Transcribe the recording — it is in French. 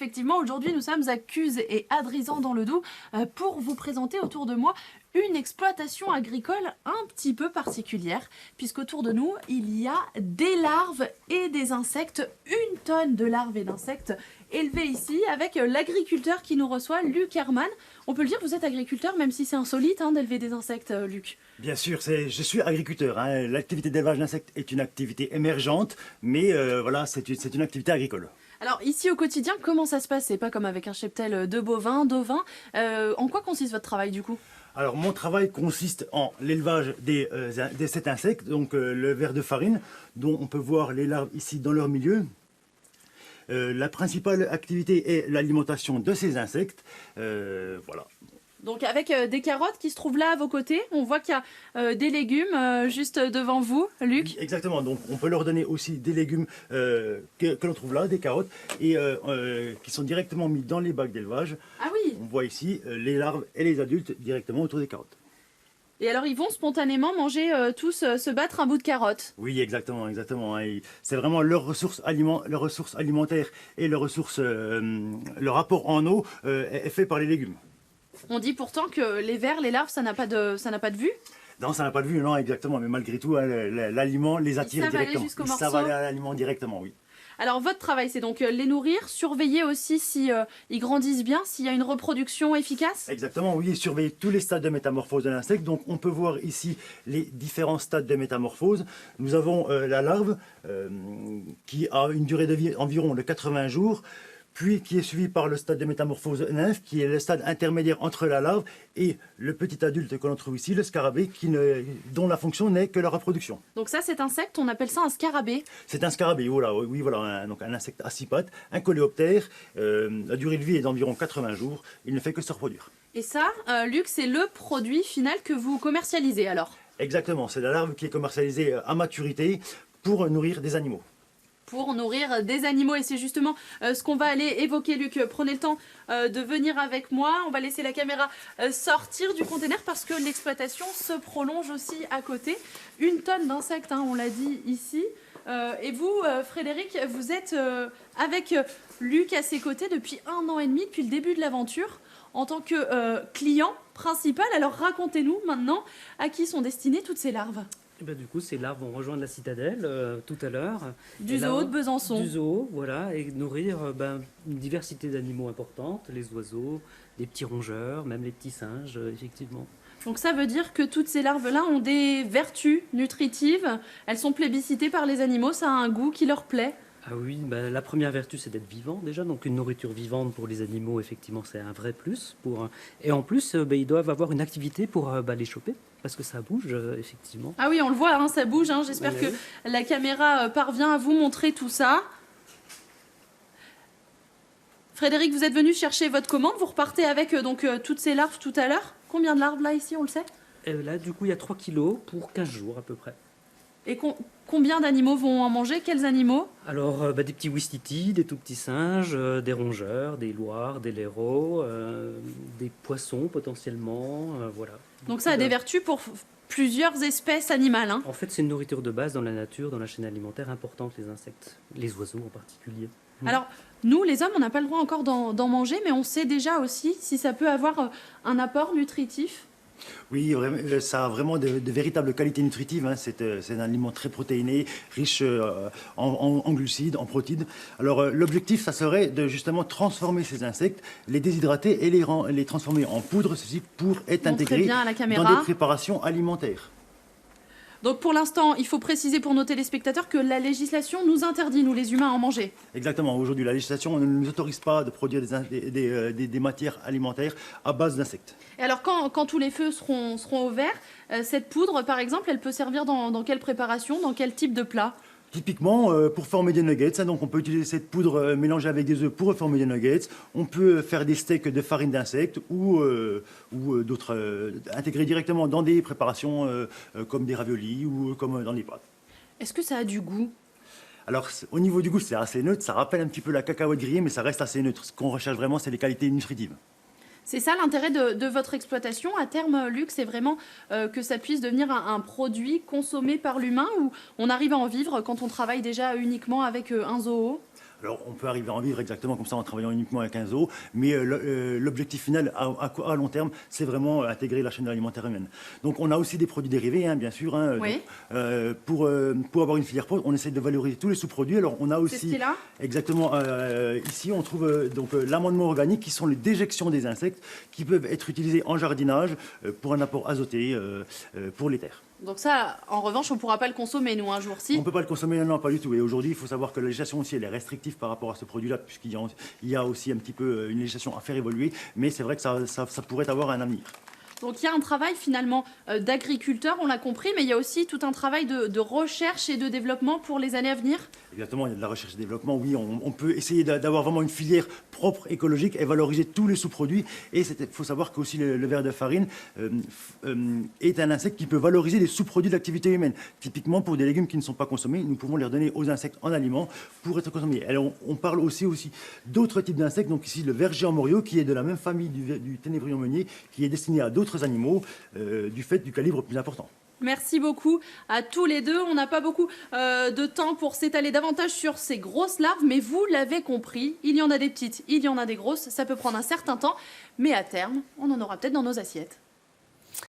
effectivement, aujourd'hui nous sommes à Cuses et Adrizan dans le Doubs pour vous présenter autour de moi une exploitation agricole un petit peu particulière, puisqu'autour de nous, il y a des larves et des insectes, 1 tonne de larves et d'insectes élevées ici, avec l'agriculteur qui nous reçoit, Luc Herman. On peut le dire, vous êtes agriculteur, même si c'est insolite d'élever des insectes, Luc. Bien sûr, je suis agriculteur. L'activité d'élevage d'insectes est une activité émergente, mais voilà, c'est une activité agricole. Alors ici au quotidien, comment ça se passe? C'est pas comme avec un cheptel de bovins, d'ovins. En quoi consiste votre travail du coup? Alors mon travail consiste en l'élevage de cet insecte, donc le ver de farine, dont on peut voir les larves ici dans leur milieu. La principale activité est l'alimentation de ces insectes. Voilà. Donc avec des carottes qui se trouvent là à vos côtés, on voit qu'il y a des légumes juste devant vous, Luc. Exactement, donc on peut leur donner aussi des légumes que l'on trouve là, des carottes, et qui sont directement mis dans les bacs d'élevage. Ah oui. On voit ici les larves et les adultes directement autour des carottes. Et alors ils vont spontanément manger tous, se battre un bout de carotte. Oui, exactement, exactement. C'est vraiment leur ressource alimentaire et leur rapport en eau est fait par les légumes. On dit pourtant que les vers, les larves, ça n'a pas de vue. Non, ça n'a pas de vue, non, exactement. Mais malgré tout, l'aliment les attire directement. Ils savent aller à l'aliment directement, oui. Alors votre travail, c'est donc les nourrir, surveiller aussi si ils grandissent bien, s'il y a une reproduction efficace. Exactement, oui, et surveiller tous les stades de métamorphose de l'insecte. Donc on peut voir ici les différents stades de métamorphose. Nous avons la larve qui a une durée de vie environ de 80 jours. Puis qui est suivi par le stade de métamorphose nymphe, qui est le stade intermédiaire entre la larve et le petit adulte que l'on trouve ici, le scarabée, dont la fonction n'est que la reproduction. Donc ça, cet insecte, on appelle ça un scarabée. C'est un scarabée, voilà, oui, voilà, donc un insecte à 6 pattes, un coléoptère. La durée de vie est d'environ 80 jours, il ne fait que se reproduire. Et ça, Luc, c'est le produit final que vous commercialisez alors? Exactement, c'est la larve qui est commercialisée à maturité pour nourrir des animaux. Pour nourrir des animaux, et c'est justement ce qu'on va aller évoquer. Luc, prenez le temps de venir avec moi. On va laisser la caméra sortir du container parce que l'exploitation se prolonge aussi à côté. 1 tonne d'insectes, on l'a dit ici. Et vous, Frédéric, vous êtes avec Luc à ses côtés depuis 1 an et demi, depuis le début de l'aventure, en tant que client principal. Alors racontez-nous maintenant à qui sont destinées toutes ces larves. Et ben, du coup, ces larves vont rejoindre la citadelle tout à l'heure. Du zoo de Besançon. Du zoo, voilà, et nourrir une diversité d'animaux importante, les oiseaux, des petits rongeurs, même les petits singes, effectivement. Donc ça veut dire que toutes ces larves-là ont des vertus nutritives, elles sont plébiscitées par les animaux, ça a un goût qui leur plaît. Ah oui, la première vertu c'est d'être vivant déjà, donc une nourriture vivante pour les animaux, effectivement c'est un vrai plus. Et en plus, ils doivent avoir une activité pour les choper, parce que ça bouge, effectivement. Ah oui, on le voit, ça bouge, j'espère que la caméra parvient à vous montrer tout ça. Frédéric, vous êtes venu chercher votre commande, vous repartez avec toutes ces larves tout à l'heure. Combien de larves là ici, on le sait? Et là, du coup, il y a 3 kilos pour 15 jours à peu près. Et combien d'animaux vont en manger? Quels animaux? Alors, des petits ouistitis, des tout petits singes, des rongeurs, des loirs, des laireaux, des poissons potentiellement, voilà. Donc ça a des vertus pour plusieurs espèces animales. En fait, c'est une nourriture de base dans la nature, dans la chaîne alimentaire importante, les insectes, les oiseaux en particulier. Alors, nous, les hommes, on n'a pas le droit encore d'en manger, mais on sait déjà aussi si ça peut avoir un apport nutritif. Oui, ça a vraiment de véritables qualités nutritives. C'est un aliment très protéiné, riche en glucides, en protéines. Alors l'objectif, ça serait de justement transformer ces insectes, les déshydrater et les transformer en poudre, ceci pour être intégré dans des préparations alimentaires. Donc pour l'instant, il faut préciser pour nos téléspectateurs que la législation nous interdit, nous les humains, à en manger. Exactement. Aujourd'hui, la législation ne nous autorise pas de produire des matières alimentaires à base d'insectes. Et alors quand tous les feux seront au vert, cette poudre, par exemple, elle peut servir dans quelle préparation, dans quel type de plat? Typiquement, pour former des nuggets, donc on peut utiliser cette poudre mélangée avec des œufs pour former des nuggets. On peut faire des steaks de farine d'insectes ou d'autres, intégrer directement dans des préparations comme des raviolis ou comme dans des pâtes. Est-ce que ça a du goût? Alors, au niveau du goût, c'est assez neutre. Ça rappelle un petit peu la cacahuète grillée, mais ça reste assez neutre. Ce qu'on recherche vraiment, c'est les qualités nutritives. C'est ça l'intérêt de votre exploitation. À terme, Luc, c'est vraiment que ça puisse devenir un produit consommé par l'humain, ou on arrive à en vivre quand on travaille déjà uniquement avec un zoo? Alors, on peut arriver à en vivre exactement comme ça en travaillant uniquement avec un zoo, mais l'objectif final à long terme, c'est vraiment intégrer la chaîne alimentaire humaine. Donc, on a aussi des produits dérivés, hein, bien sûr. Hein, Oui. donc, pour avoir une filière propre, on essaie de valoriser tous les sous-produits. Alors, on a aussi... C'est ce qui est là. Exactement. Ici, on trouve donc l'amendement organique, qui sont les déjections des insectes, qui peuvent être utilisés en jardinage pour un apport azoté pour les terres. Donc ça, en revanche, on ne pourra pas le consommer, nous, un jour On ci. ne peut pas le consommer, non, pas du tout. Et aujourd'hui, il faut savoir que la législation aussi, elle est restrictive par rapport à ce produit-là, puisqu'il y a aussi un petit peu une législation à faire évoluer. Mais c'est vrai que ça pourrait avoir un avenir. Donc il y a un travail finalement d'agriculteur, on l'a compris, mais il y a aussi tout un travail de recherche et de développement pour les années à venir. Exactement, il y a de la recherche et développement. Oui, on peut essayer d'avoir vraiment une filière propre, écologique, et valoriser tous les sous-produits. Et il faut savoir qu'aussi le ver de farine est un insecte qui peut valoriser les sous-produits de l'activité humaine. Typiquement, pour des légumes qui ne sont pas consommés, nous pouvons les redonner aux insectes en aliments pour être consommés. Alors, on parle aussi d'autres types d'insectes. Donc ici, le ver géant morio, qui est de la même famille du ténébrion meunier, qui est destiné à d'autres animaux du fait du calibre plus important. Merci beaucoup à tous les deux. On n'a pas beaucoup de temps pour s'étaler davantage sur ces grosses larves, mais vous l'avez compris, il y en a des petites, il y en a des grosses, ça peut prendre un certain temps, mais à terme, on en aura peut-être dans nos assiettes.